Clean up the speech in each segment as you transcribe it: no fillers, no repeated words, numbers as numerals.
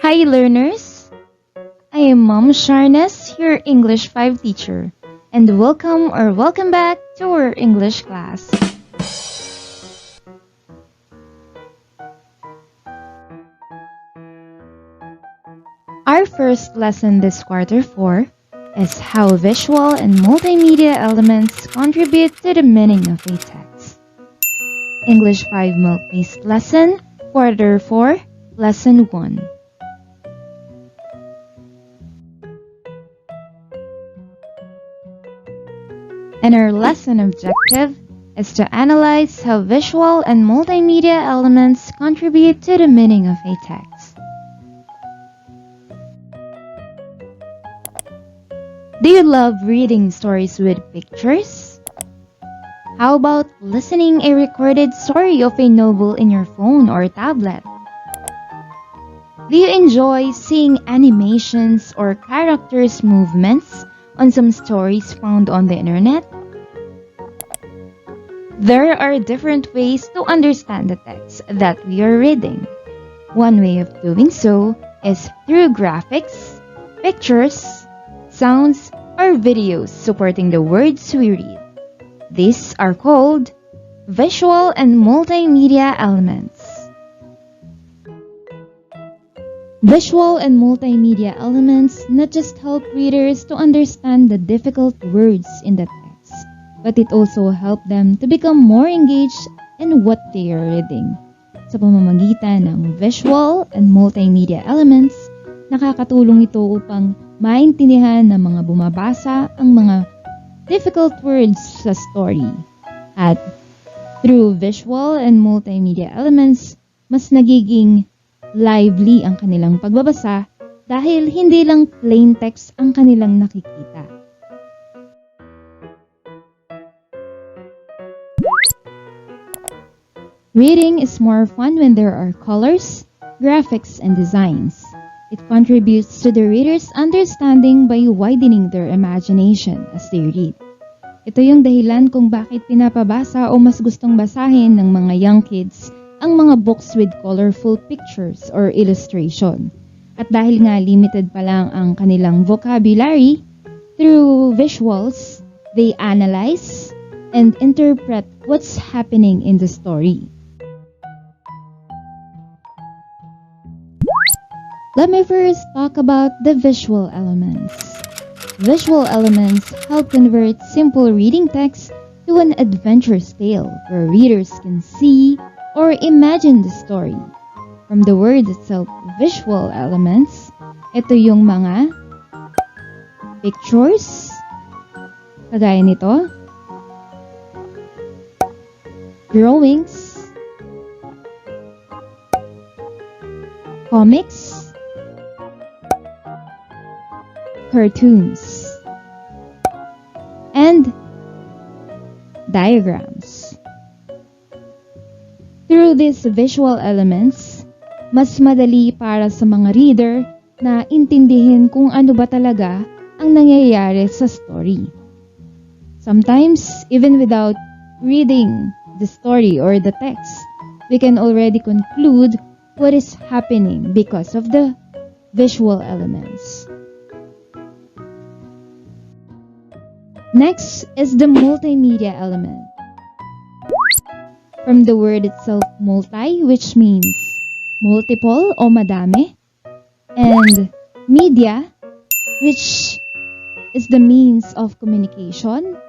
Hi learners! I am Mom Sharnes, your English 5 teacher, and welcome back to our English class. Our first lesson this quarter 4 is how visual and multimedia elements contribute to the meaning of a text. English 5 MELC-based lesson, quarter 4, lesson 1. And our lesson objective is to analyze how visual and multimedia elements contribute to the meaning of a text. Do you love reading stories with pictures? How about listening a recorded story of a novel in your phone or tablet? Do you enjoy seeing animations or characters' movements on some stories found on the internet? There are different ways to understand the text that we are reading. One way of doing so is through graphics, pictures, sounds, or videos supporting the words we read. These are called visual and multimedia elements. Visual and multimedia elements not just help readers to understand the difficult words in the text, but it also helps them to become more engaged in what they are reading. Sa pamamagitan ng visual and multimedia elements, nakakatulong ito upang maintindihan ng mga bumabasa ang mga difficult words sa story. At through visual and multimedia elements, mas nagiging lively ang kanilang pagbabasa dahil hindi lang plain text ang kanilang nakikita. Reading is more fun when there are colors, graphics, and designs. It contributes to the reader's understanding by widening their imagination as they read. Ito yung dahilan kung bakit pinapabasa o mas gustong basahin ng mga young kids ang mga books with colorful pictures or illustration. At dahil nga limited pa lang ang kanilang vocabulary, through visuals, they analyze and interpret what's happening in the story. Let me first talk about the visual elements. Visual elements help convert simple reading text to an adventurous tale where readers can see or imagine the story. From the word itself, visual elements, ito yung mga pictures, kagaya nito, drawings, comics, cartoons, and diagrams. Through these visual elements, mas madali para sa mga reader na intindihin kung ano ba talaga ang nangyayari sa story. Sometimes, even without reading the story or the text, we can already conclude what is happening because of the visual elements. Next is the multimedia element. From the word itself, multi, which means multiple o madami, and media, which is the means of communication.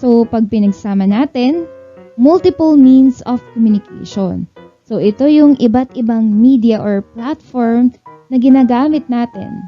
So, pag pinagsama natin, multiple means of communication. So, ito yung iba't ibang media or platform na ginagamit natin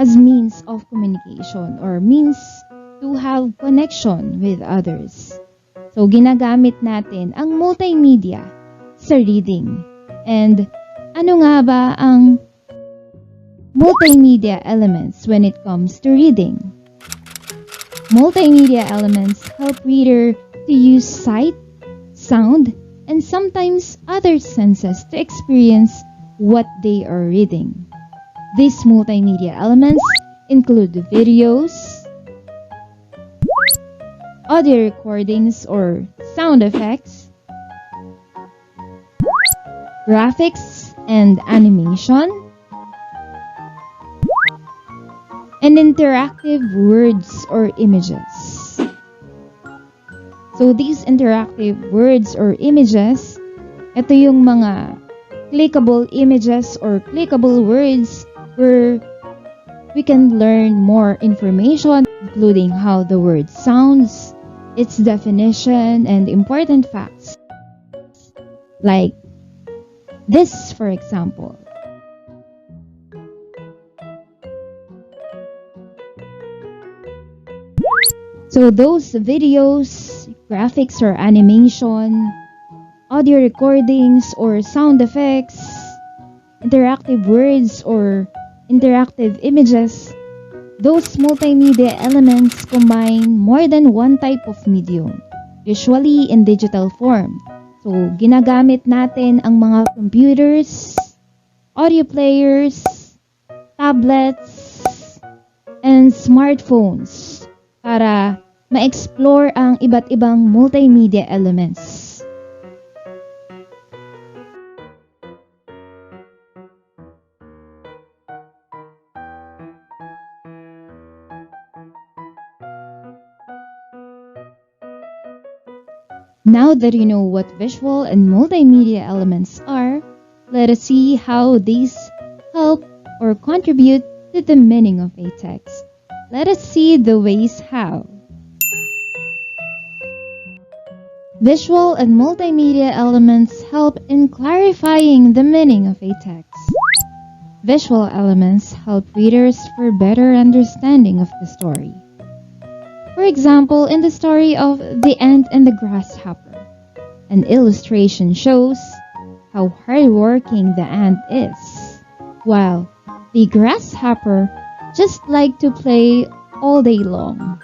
as means of communication or means to have connection with others. So, ginagamit natin ang multimedia sa reading. And ano nga ba ang multimedia elements when it comes to reading? Multimedia elements help reader to use sight, sound, and sometimes other senses to experience what they are reading. These multimedia elements include videos, audio recordings or sound effects, graphics and animation, and interactive words or images. So these interactive words or images, ito yung mga clickable images or clickable words where we can learn more information, including how the word sounds, its definition, and important facts. Like this, for example. So those videos, graphics or animation, audio recordings or sound effects, interactive words or interactive images, those multimedia elements combine more than one type of medium, usually in digital form. So ginagamit natin ang mga computers, audio players, tablets, and smartphones para ma-explore ang iba't ibang multimedia elements. Now that you know what visual and multimedia elements are, let us see how these help or contribute to the meaning of a text. Let us see the ways how. Visual and multimedia elements help in clarifying the meaning of a text. Visual elements help readers for better understanding of the story. For example, in the story of The Ant and the Grasshopper, an illustration shows how hardworking the ant is, while the grasshopper just likes to play all day long.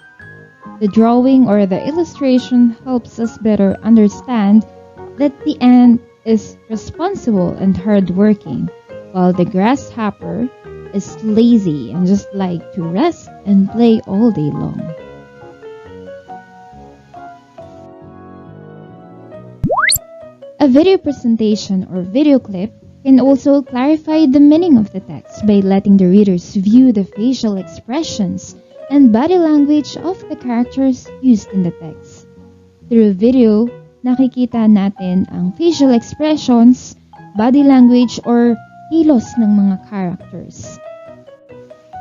The drawing or the illustration helps us better understand that the ant is responsible and hardworking, while the grasshopper is lazy and just like to rest and play all day long. A video presentation or video clip can also clarify the meaning of the text by letting the readers view the facial expressions and body language of the characters used in the text. Through video, nakikita natin ang facial expressions, body language, or kilos ng mga characters.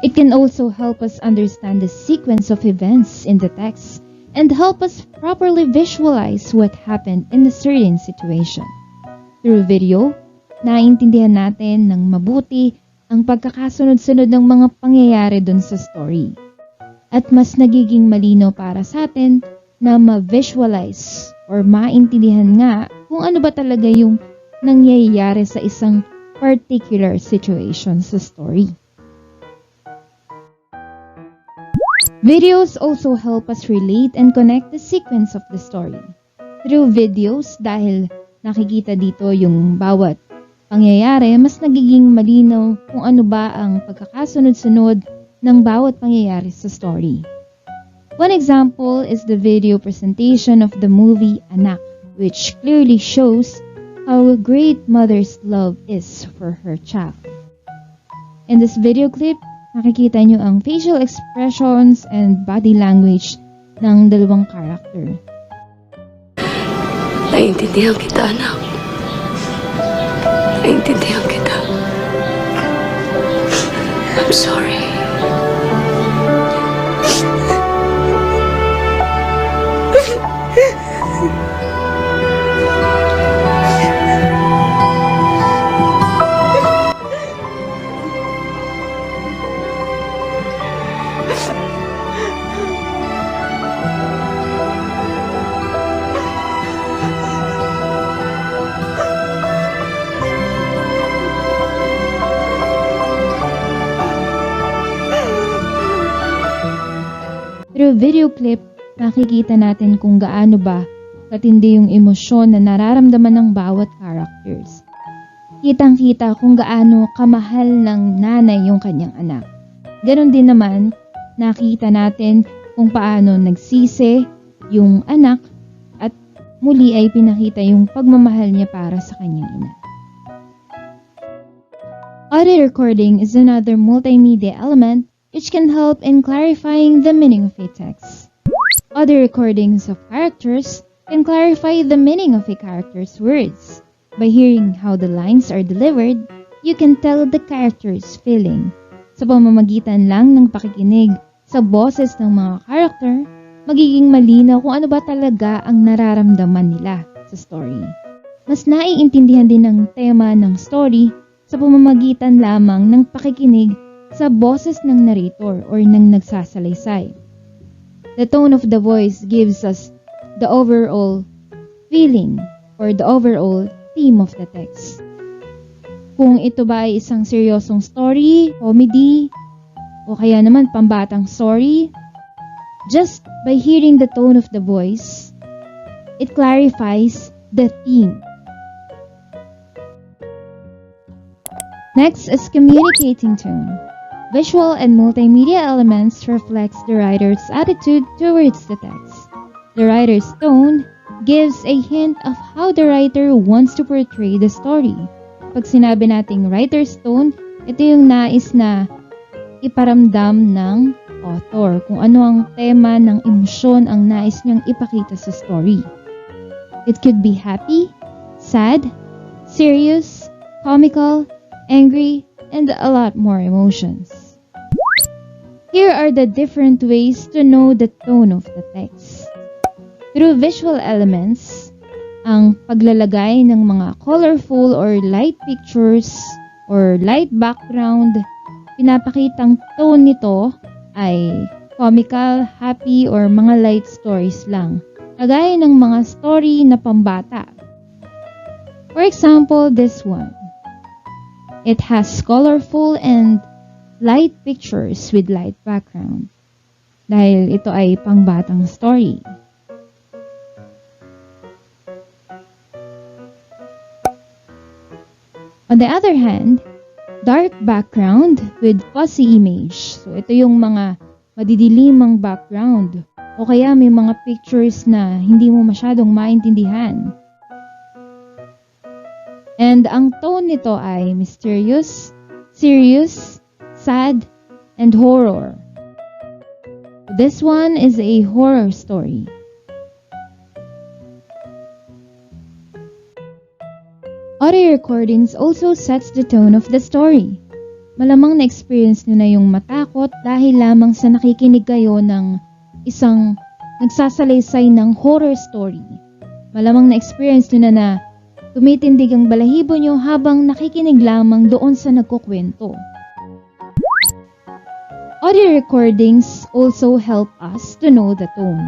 It can also help us understand the sequence of events in the text and help us properly visualize what happened in a certain situation. Through video, naiintindihan natin ng mabuti ang pagkakasunod-sunod ng mga pangyayari dun sa story. At mas nagiging malino para sa atin na ma-visualize or maintindihan nga kung ano ba talaga yung nangyayari sa isang particular situation sa story. Videos also help us relate and connect the sequence of the story. Through videos, dahil nakikita dito yung bawat pangyayari, mas nagiging malinaw kung ano ba ang pagkakasunod-sunod ng bawat pangyayari sa story. One example is the video presentation of the movie Anak, which clearly shows how a great mother's love is for her child. In this video clip, makikita nyo ang facial expressions and body language ng dalawang character. Naiintindihan kita, anak. Naiintindihan kita. I'm sorry. Through video clip, nakikita natin kung gaano ba katindi yung emosyon na nararamdaman ng bawat characters. Kitang-kita kung gaano kamahal ng nanay yung kanyang anak. Ganon din naman, nakita natin kung paano nagsisi yung anak at muli ay pinakita yung pagmamahal niya para sa kanyang ina. Audio recording is another multimedia element which can help in clarifying the meaning of a text. Other recordings of characters can clarify the meaning of a character's words. By hearing how the lines are delivered, you can tell the character's feeling. Sa pamamagitan lang ng pakikinig sa boses ng mga character, magiging malinaw kung ano ba talaga ang nararamdaman nila sa story. Mas naiintindihan din ang tema ng story sa pamamagitan lamang ng pakikinig sa boses ng narrator or ng nagsasalaysay. The tone of the voice gives us the overall feeling or the overall theme of the text. Kung ito ba ay isang seryosong story, comedy, o kaya naman pambatang story, just by hearing the tone of the voice, it clarifies the theme. Next is communicating tone. Visual and multimedia elements reflects the writer's attitude towards the text. The writer's tone gives a hint of how the writer wants to portray the story. Pag sinabi nating writer's tone, ito yung nais na iparamdam ng author, kung ano ang tema ng emosyon ang nais niyang ipakita sa story. It could be happy, sad, serious, comical, angry, and a lot more emotions. Here are the different ways to know the tone of the text. Through visual elements, ang paglalagay ng mga colorful or light pictures or light background, pinapakitang tone nito ay comical, happy, or mga light stories lang, kagaya ng mga story na pambata. For example, this one. It has colorful and light pictures with light background dahil ito ay pangbatang story. On the other hand, dark background with fuzzy image. So ito yung mga madidilimang background o kaya may mga pictures na hindi mo masyadong maintindihan. And ang tone nito ay mysterious, serious, sad, and horror. This one is a horror story. Audio recordings also sets the tone of the story. Malamang na-experience nyo na yung matakot dahil lamang sa nakikinig kayo ng isang nagsasalaysay ng horror story. Malamang na-experience nyo na tumitindig ang balahibo nyo habang nakikinig lamang doon sa nagkukwento. Audio recordings also help us to know the tone.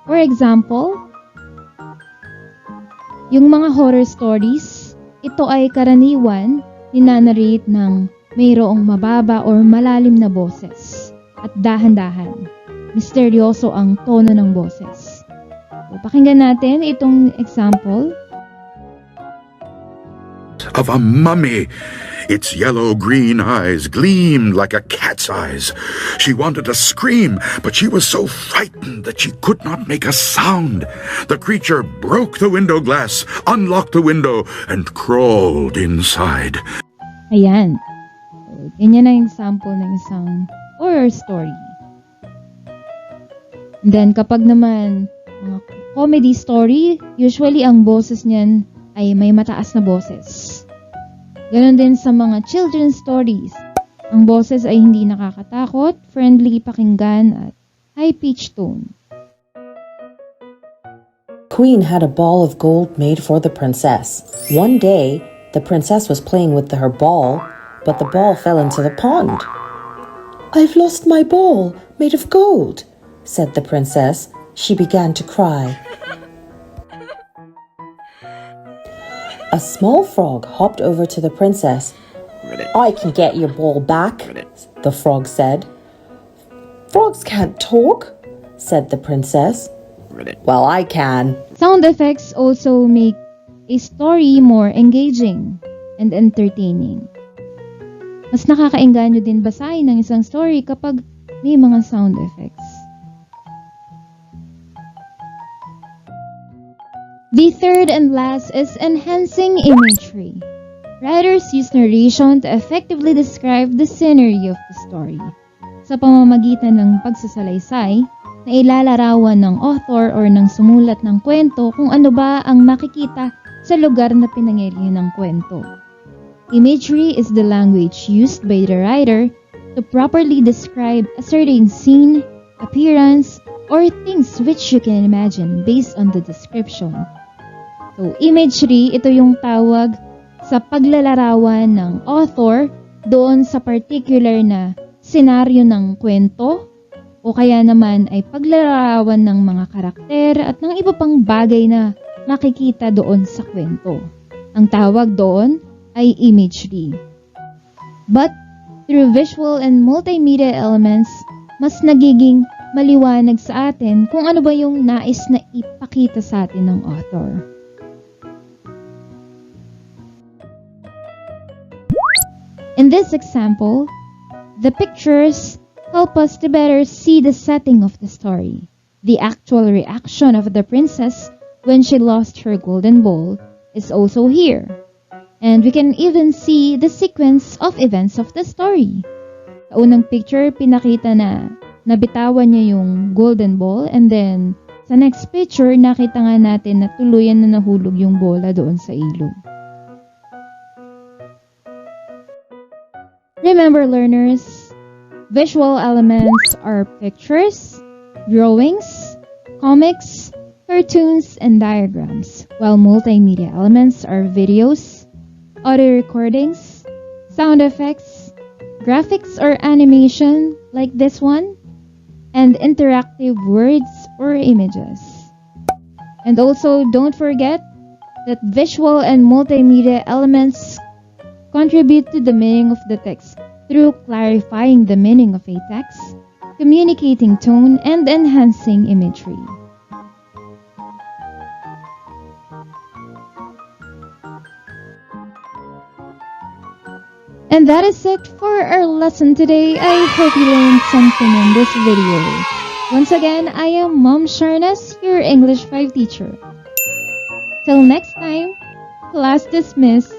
For example, yung mga horror stories, ito ay karaniwan ninanarrate ng mayroong mababa or malalim na boses at dahan-dahan. Misteryoso ang tono ng boses. So, pakinggan natin itong example. Of a mummy. Its yellow-green eyes gleamed like a cat's eyes. She wanted to scream, but she was so frightened that she could not make a sound. The creature broke the window glass, unlocked the window, and crawled inside. Ayan. So, ganyan ang example ng isang horror story. And then, kapag naman mga comedy story, usually ang boses niyan ay may mataas na boses. Ganon din sa mga children's stories. Ang boses ay hindi nakakatakot, friendly pakinggan at high-pitched tone. Queen had a ball of gold made for the princess. One day, the princess was playing with her ball, but the ball fell into the pond. "I've lost my ball, made of gold," said the princess. She began to cry. A small frog hopped over to the princess. "I can get your ball back," the frog said. "Frogs can't talk," said the princess. "Well, I can." Sound effects also make a story more engaging and entertaining. Mas nakakaengganyo din basahin ng isang story kapag may mga sound effects. The third and last is enhancing imagery. Writers use narration to effectively describe the scenery of the story. sa pamamagitan ng pagsasalaysay na ilalarawan ng author or ng sumulat ng kwento kung ano ba ang makikita sa lugar na pinangyarihan ng kwento. Imagery is the language used by the writer to properly describe a certain scene, appearance, or things which you can imagine based on the description. So, imagery, ito yung tawag sa paglalarawan ng author doon sa particular na senaryo ng kwento o kaya naman ay paglalarawan ng mga karakter at ng iba pang bagay na makikita doon sa kwento. Ang tawag doon ay imagery. But through visual and multimedia elements, mas nagiging maliwanag sa atin kung ano ba yung nais na ipakita sa atin ng author. In this example, the pictures help us to better see the setting of the story. The actual reaction of the princess when she lost her golden ball is also here. And we can even see the sequence of events of the story. Sa unang picture, pinakita na nabitawan niya yung golden ball, and then sa next picture, nakita nga natin na tuluyan na nahulog yung bola doon sa ilog. Remember, learners, visual elements are pictures, drawings, comics, cartoons, and diagrams, while multimedia elements are videos, audio recordings, sound effects, graphics or animation like this one, and interactive words or images. And also, don't forget that visual and multimedia elements contribute to the meaning of the text through clarifying the meaning of a text, communicating tone, and enhancing imagery. And that is it for our lesson today. I hope you learned something in this video. Once again, I am Mom Sharnas, your English 5 teacher. Till next time, class dismissed.